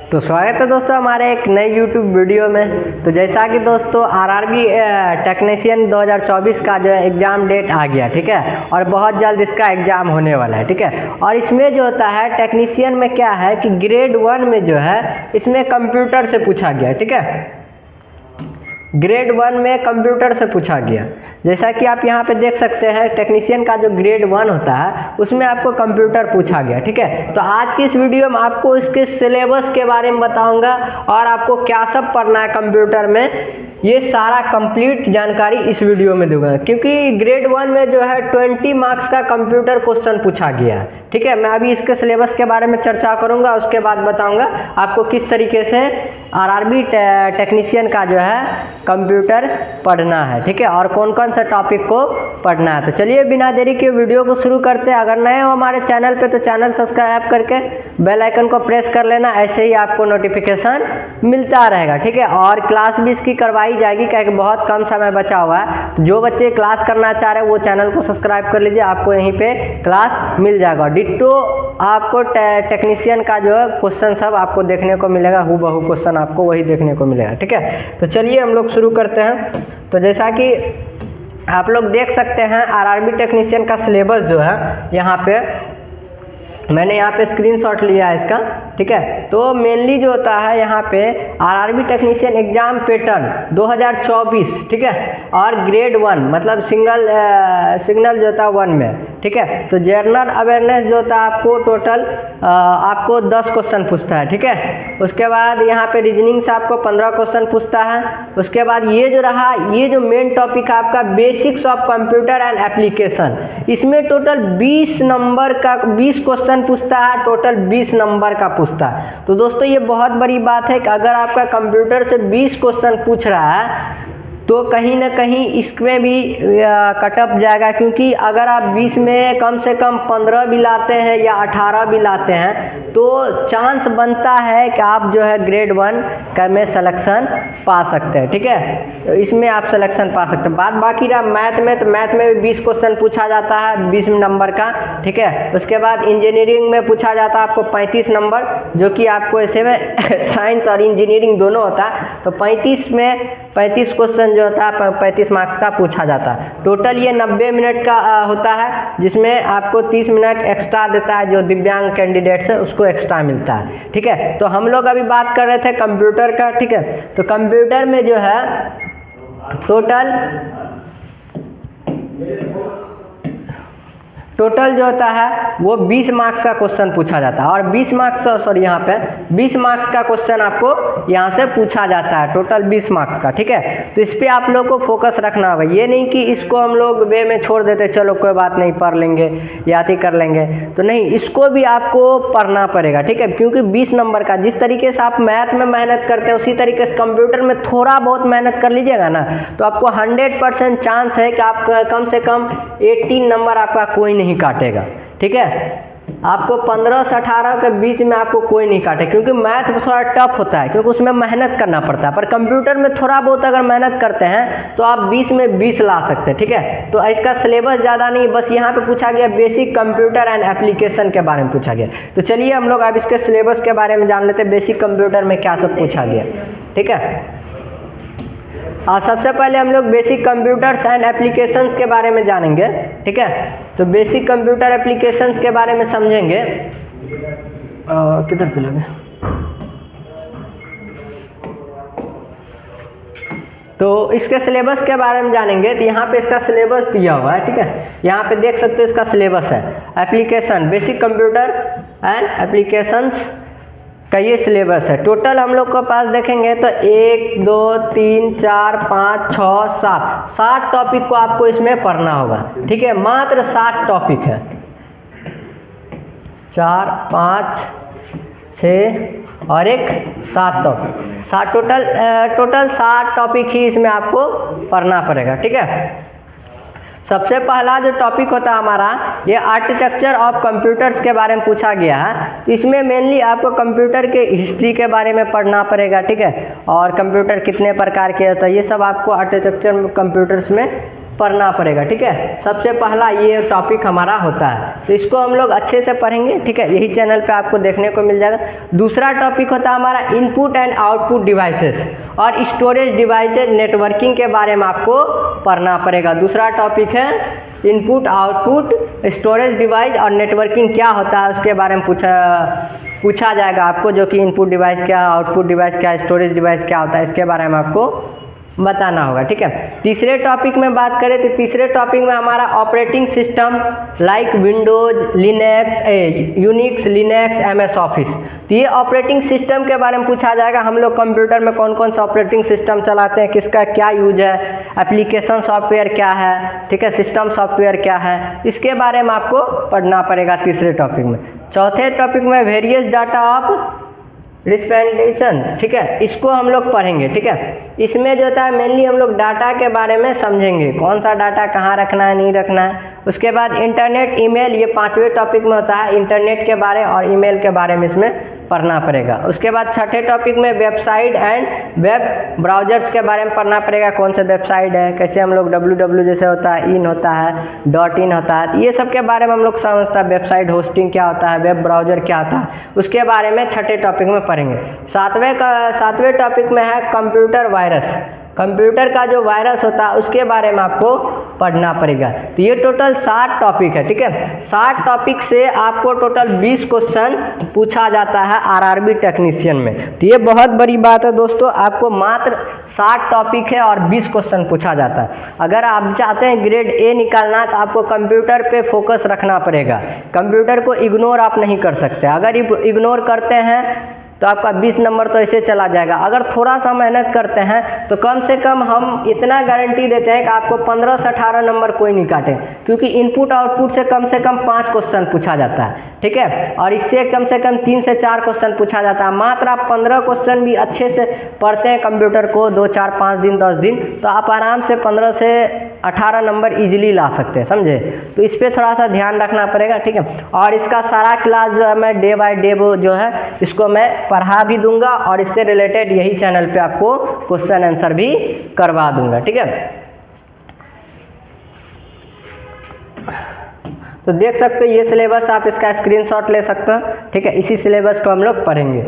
तो स्वागत है दोस्तों हमारे एक नए YouTube वीडियो में। तो जैसा कि दोस्तों आरआरबी टेक्नीशियन 2024 का जो है एग्ज़ाम डेट आ गया, ठीक है, और बहुत जल्द इसका एग्ज़ाम होने वाला है, ठीक है। और इसमें जो होता है टेक्नीशियन में क्या है कि ग्रेड 1 में जो है इसमें कंप्यूटर से पूछा गया, ठीक है। ग्रेड 1 में कंप्यूटर से पूछा गया। जैसा कि आप यहाँ पे देख सकते हैं टेक्नीशियन का जो ग्रेड 1 होता है उसमें आपको कंप्यूटर पूछा गया, ठीक है। तो आज की इस वीडियो में आपको इसके सिलेबस के बारे में बताऊंगा और आपको क्या सब पढ़ना है कंप्यूटर में, ये सारा कंप्लीट जानकारी इस वीडियो में दूंगा। क्योंकि ग्रेड 1 में जो है 20 मार्क्स का कंप्यूटर क्वेश्चन पूछा गया है, ठीक है। मैं अभी इसके सिलेबस के बारे में चर्चा करूंगा, उसके बाद बताऊंगा आपको किस तरीके से आरआरबी टेक्नीशियन का जो है कंप्यूटर पढ़ना है, ठीक है, और कौन कौन सा टॉपिक को पढ़ना है। तो चलिए बिना देरी के वीडियो को शुरू करते हैं। अगर नए हो हमारे चैनल पे तो चैनल सब्सक्राइब करके बेल आइकन को प्रेस कर लेना, ऐसे ही आपको नोटिफिकेशन मिलता रहेगा, ठीक है। और क्लास भी इसकी करवाई जाएगी क्योंकि बहुत कम समय बचा हुआ है। तो जो बच्चे क्लास करना चाह रहे हैं वो चैनल को सब्सक्राइब कर लीजिए, आपको यहीं पे क्लास मिल जाएगा। डिट्टो आपको टेक्नीशियन का जो है क्वेश्चन सब आपको देखने को मिलेगा, हूबहू क्वेश्चन आपको वही देखने को मिलेगा, ठीक है। तो चलिए हम लोग शुरू करते हैं। तो जैसा कि आप लोग देख सकते हैं आरआरबी टेक्नीशियन का सिलेबस जो है यहाँ पे मैंने यहाँ पे स्क्रीनशॉट लिया है इसका, ठीक है। तो मेनली जो होता है यहाँ पे आरआरबी टेक्नीशियन एग्जाम पैटर्न 2024, ठीक है, और ग्रेड 1 मतलब सिग्नल जो होता है 1 में, ठीक है। तो जनरल अवेयरनेस जो होता है आपको टोटल आपको 10 क्वेश्चन पूछता है, ठीक है। उसके बाद यहाँ पे रीजनिंग से आपको 15 क्वेश्चन पूछता है। उसके बाद ये जो रहा, ये जो मेन टॉपिक है आपका basics of computer and application, इसमें टोटल 20 नंबर का 20 क्वेश्चन पूछता है, टोटल 20 नंबर का पूछता है। तो दोस्तों ये बहुत बड़ी बात है कि अगर आपका कंप्यूटर से 20 क्वेश्चन पूछ रहा है तो कहीं ना कहीं इसमें भी कटअप जाएगा। क्योंकि अगर आप 20 में कम से कम 15 भी लाते हैं या 18 भी लाते हैं तो चांस बनता है कि आप जो है ग्रेड 1 का में सिलेक्शन पा सकते हैं, ठीक है। तो इसमें आप सिलेक्शन पा सकते हैं। बात बाकी रहा मैथ में, तो मैथ में भी 20 क्वेश्चन पूछा जाता है 20 नंबर का, ठीक है। उसके बाद इंजीनियरिंग में पूछा जाता है आपको 35 नंबर, जो कि आपको ऐसे में साइंस और इंजीनियरिंग दोनों होता है। तो 35 में 35 क्वेश्चन जो होता है 35 मार्क्स का पूछा जाता है। टोटल ये 90 मिनट का होता है, जिसमें आपको 30 मिनट एक्स्ट्रा देता है, जो दिव्यांग कैंडिडेट्स है उसको एक्स्ट्रा मिलता है, ठीक है। तो हम लोग अभी बात कर रहे थे कंप्यूटर का, ठीक है। तो कंप्यूटर में जो है टोटल जो होता है वो 20 मार्क्स का क्वेश्चन पूछा जाता है। और 20 मार्क्स सॉरी यहाँ पे 20 मार्क्स का क्वेश्चन आपको यहाँ से पूछा जाता है, टोटल 20 मार्क्स का, ठीक है। तो इस पे आप लोग को फोकस रखना होगा। ये नहीं कि इसको हम लोग वे में छोड़ देते, चलो कोई बात नहीं पढ़ लेंगे याद ही कर लेंगे, तो नहीं, इसको भी आपको पढ़ना पड़ेगा, ठीक है। क्योंकि 20 नंबर का जिस तरीके से आप मैथ में मेहनत करते हैं उसी तरीके से कंप्यूटर में थोड़ा बहुत मेहनत कर लीजिएगा ना, तो आपको 100% चांस है कि आप कम से कम 18 नंबर आपका कोई नहीं काटेगा, ठीक है। आपको 15 से 18 के बीच में आपको कोई नहीं काटे, क्योंकि मैथ थोड़ा टफ होता है, क्योंकि उसमें मेहनत करना पड़ता है। पर कंप्यूटर में थोड़ा बहुत अगर मेहनत करते हैं तो आप 20 में 20 ला सकते हैं, ठीक है। तो इसका सिलेबस ज़्यादा नहीं, बस यहाँ पे पूछा गया बेसिक कंप्यूटर एंड एप्लीकेशन के बारे में पूछा गया। तो चलिए हम लोग अब इसके सिलेबस के बारे में जान लेते हैं, बेसिक कंप्यूटर में क्या सब पूछा गया, ठीक है। और सबसे पहले हम लोग बेसिक कंप्यूटर्स एंड एप्लीकेशंस के बारे में जानेंगे, ठीक है। तो बेसिक कंप्यूटर एप्लीकेशंस के बारे में समझेंगे। किधर चले गए? तो इसके सिलेबस के बारे में जानेंगे। तो यहाँ पे इसका सिलेबस दिया हुआ है, ठीक है। यहाँ पे देख सकते हो इसका सिलेबस है application, basic computer and applications का ये सिलेबस है। टोटल हम लोग के पास देखेंगे तो 1 2 3 4 5 6 7 टॉपिक को आपको इसमें पढ़ना होगा, ठीक है। मात्र 7 टॉपिक है, 4 5 6 और 1 7 टॉपिक, 7 टोटल 7 टॉपिक ही इसमें आपको पढ़ना पड़ेगा, ठीक है। सबसे पहला जो टॉपिक होता है हमारा, ये आर्किटेक्चर ऑफ कंप्यूटर्स के बारे में पूछा गया है। तो इसमें मेनली आपको कंप्यूटर के हिस्ट्री के बारे में पढ़ना पड़ेगा, ठीक है। और कंप्यूटर कितने प्रकार के होता है ये सब आपको आर्किटेक्चर कंप्यूटर्स में पढ़ना पड़ेगा, ठीक है। सबसे पहला ये टॉपिक हमारा होता है, तो इसको हम लोग अच्छे से पढ़ेंगे, ठीक है। यही चैनल पे आपको देखने को मिल जाएगा। दूसरा टॉपिक होता है हमारा इनपुट एंड आउटपुट डिवाइसेस और स्टोरेज डिवाइसेस नेटवर्किंग के बारे में आपको पढ़ना पड़ेगा। दूसरा टॉपिक है इनपुट आउटपुट स्टोरेज डिवाइस और नेटवर्किंग क्या होता है उसके बारे में पूछा जाएगा आपको, जो कि इनपुट डिवाइस क्या, आउटपुट डिवाइस क्या, स्टोरेज डिवाइस क्या होता है, इसके बारे में आपको बताना होगा, ठीक है। तीसरे टॉपिक में बात करें तो तीसरे टॉपिक में हमारा operating system like Windows, Linux, Unix, Linux, MS office, तो ये ऑपरेटिंग सिस्टम के बारे में पूछा जाएगा। हम लोग कंप्यूटर में कौन कौन सा ऑपरेटिंग सिस्टम चलाते हैं, किसका क्या यूज है, एप्लीकेशन सॉफ्टवेयर क्या है, ठीक है, सिस्टम सॉफ्टवेयर क्या है, इसके बारे में आपको पढ़ना पड़ेगा तीसरे टॉपिक में। चौथे टॉपिक में वेरियस डाटा ऑफ रिप्रेजेंटेशन, ठीक है, इसको हम लोग पढ़ेंगे, ठीक है। इसमें जो होता है मेनली हम लोग डाटा के बारे में समझेंगे, कौन सा डाटा कहाँ रखना है, नहीं रखना है। उसके बाद इंटरनेट, ईमेल, ये पांचवें टॉपिक में होता है, इंटरनेट के बारे और ईमेल के बारे में इसमें पढ़ना पड़ेगा। उसके बाद छठे टॉपिक में वेबसाइट एंड वेब ब्राउजर्स के बारे में पढ़ना पड़ेगा, कौन से वेबसाइट है, कैसे हम लोग www जैसे होता है, इन होता है, .in होता है, तो ये सब के बारे में हम लोग समझता है, वेबसाइट होस्टिंग क्या होता है, वेब ब्राउजर क्या होता है, उसके बारे में छठे टॉपिक में पढ़ेंगे। सातवें टॉपिक में है कंप्यूटर वायरस, कंप्यूटर का जो वायरस होता है उसके बारे में आपको पढ़ना पड़ेगा। तो ये टोटल 60 टॉपिक है, ठीक है। 60 टॉपिक से आपको टोटल 20 क्वेश्चन पूछा जाता है आरआरबी टेक्नीशियन में। तो ये बहुत बड़ी बात है दोस्तों, आपको मात्र 60 टॉपिक है और 20 क्वेश्चन पूछा जाता है। अगर आप चाहते हैं ग्रेड A निकालना तो आपको कंप्यूटर पे फोकस रखना पड़ेगा, कंप्यूटर को इग्नोर आप नहीं कर सकते। अगर इग्नोर करते हैं तो आपका 20 नंबर तो ऐसे चला जाएगा। अगर थोड़ा सा मेहनत करते हैं तो कम से कम हम इतना गारंटी देते हैं कि आपको 15 से 18 नंबर कोई नहीं काटे, क्योंकि इनपुट आउटपुट से कम 5 क्वेश्चन पूछा जाता है, ठीक है, और इससे कम से कम 3 से 4 क्वेश्चन पूछा जाता है। मात्र आप 15 क्वेश्चन भी अच्छे से पढ़ते हैं कंप्यूटर को 2, 4, 5 दिन, 10 दिन, तो आप आराम से 15 से 18 नंबर इजीली ला सकते हैं, समझे। तो इस पर थोड़ा सा ध्यान रखना पड़ेगा, ठीक है। और इसका सारा क्लास जो है मैं डे बाय डे जो है इसको मैं पढ़ा भी दूंगा और इससे रिलेटेड यही चैनल पे आपको क्वेश्चन आंसर भी करवा दूंगा, ठीक है। तो देख सकते हो ये सिलेबस, आप इसका स्क्रीनशॉट ले सकते हो, ठीक है। इसी सिलेबस को हम लोग पढ़ेंगे,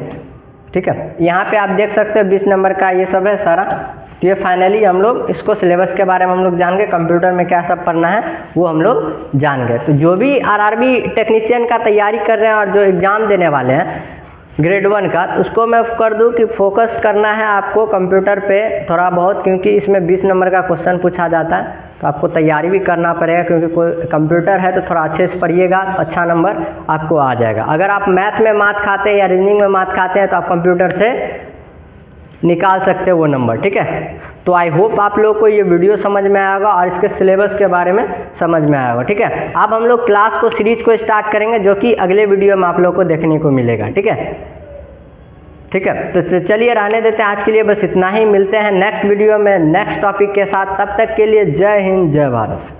ठीक है। यहाँ पे आप देख सकते हो 20 नंबर का ये सब है सारा। तो ये फाइनली हम लोग इसको सिलेबस के बारे में हम लोग जान गए, कंप्यूटर में क्या सब पढ़ना है वो हम लोग जान गए। तो जो भी आरआरबी टेक्नीशियन का तैयारी कर रहे हैं और जो एग्ज़ाम देने वाले हैं ग्रेड 1 का, तो उसको मैं कर दूं कि फोकस करना है आपको कंप्यूटर पे थोड़ा बहुत, क्योंकि इसमें 20 नंबर का क्वेश्चन पूछा जाता है, तो आपको तैयारी भी करना पड़ेगा, क्योंकि कोई कंप्यूटर है तो थोड़ा अच्छे से पढ़िएगा तो अच्छा नंबर आपको आ जाएगा। अगर आप मैथ में मात खाते हैं या रीजनिंग में मात खाते हैं तो आप कंप्यूटर से निकाल सकते हो वो नंबर, ठीक है। तो आई होप आप लोगों को ये वीडियो समझ में आएगा और इसके सिलेबस के बारे में समझ में आएगा, ठीक है। अब हम लोग क्लास को सीरीज को स्टार्ट करेंगे, जो कि अगले वीडियो में आप लोगों को देखने को मिलेगा, ठीक है, ठीक है। तो चलिए रहने देते हैं आज के लिए, बस इतना ही। मिलते हैं नेक्स्ट वीडियो में नेक्स्ट टॉपिक के साथ, तब तक के लिए जय हिंद, जय भारत।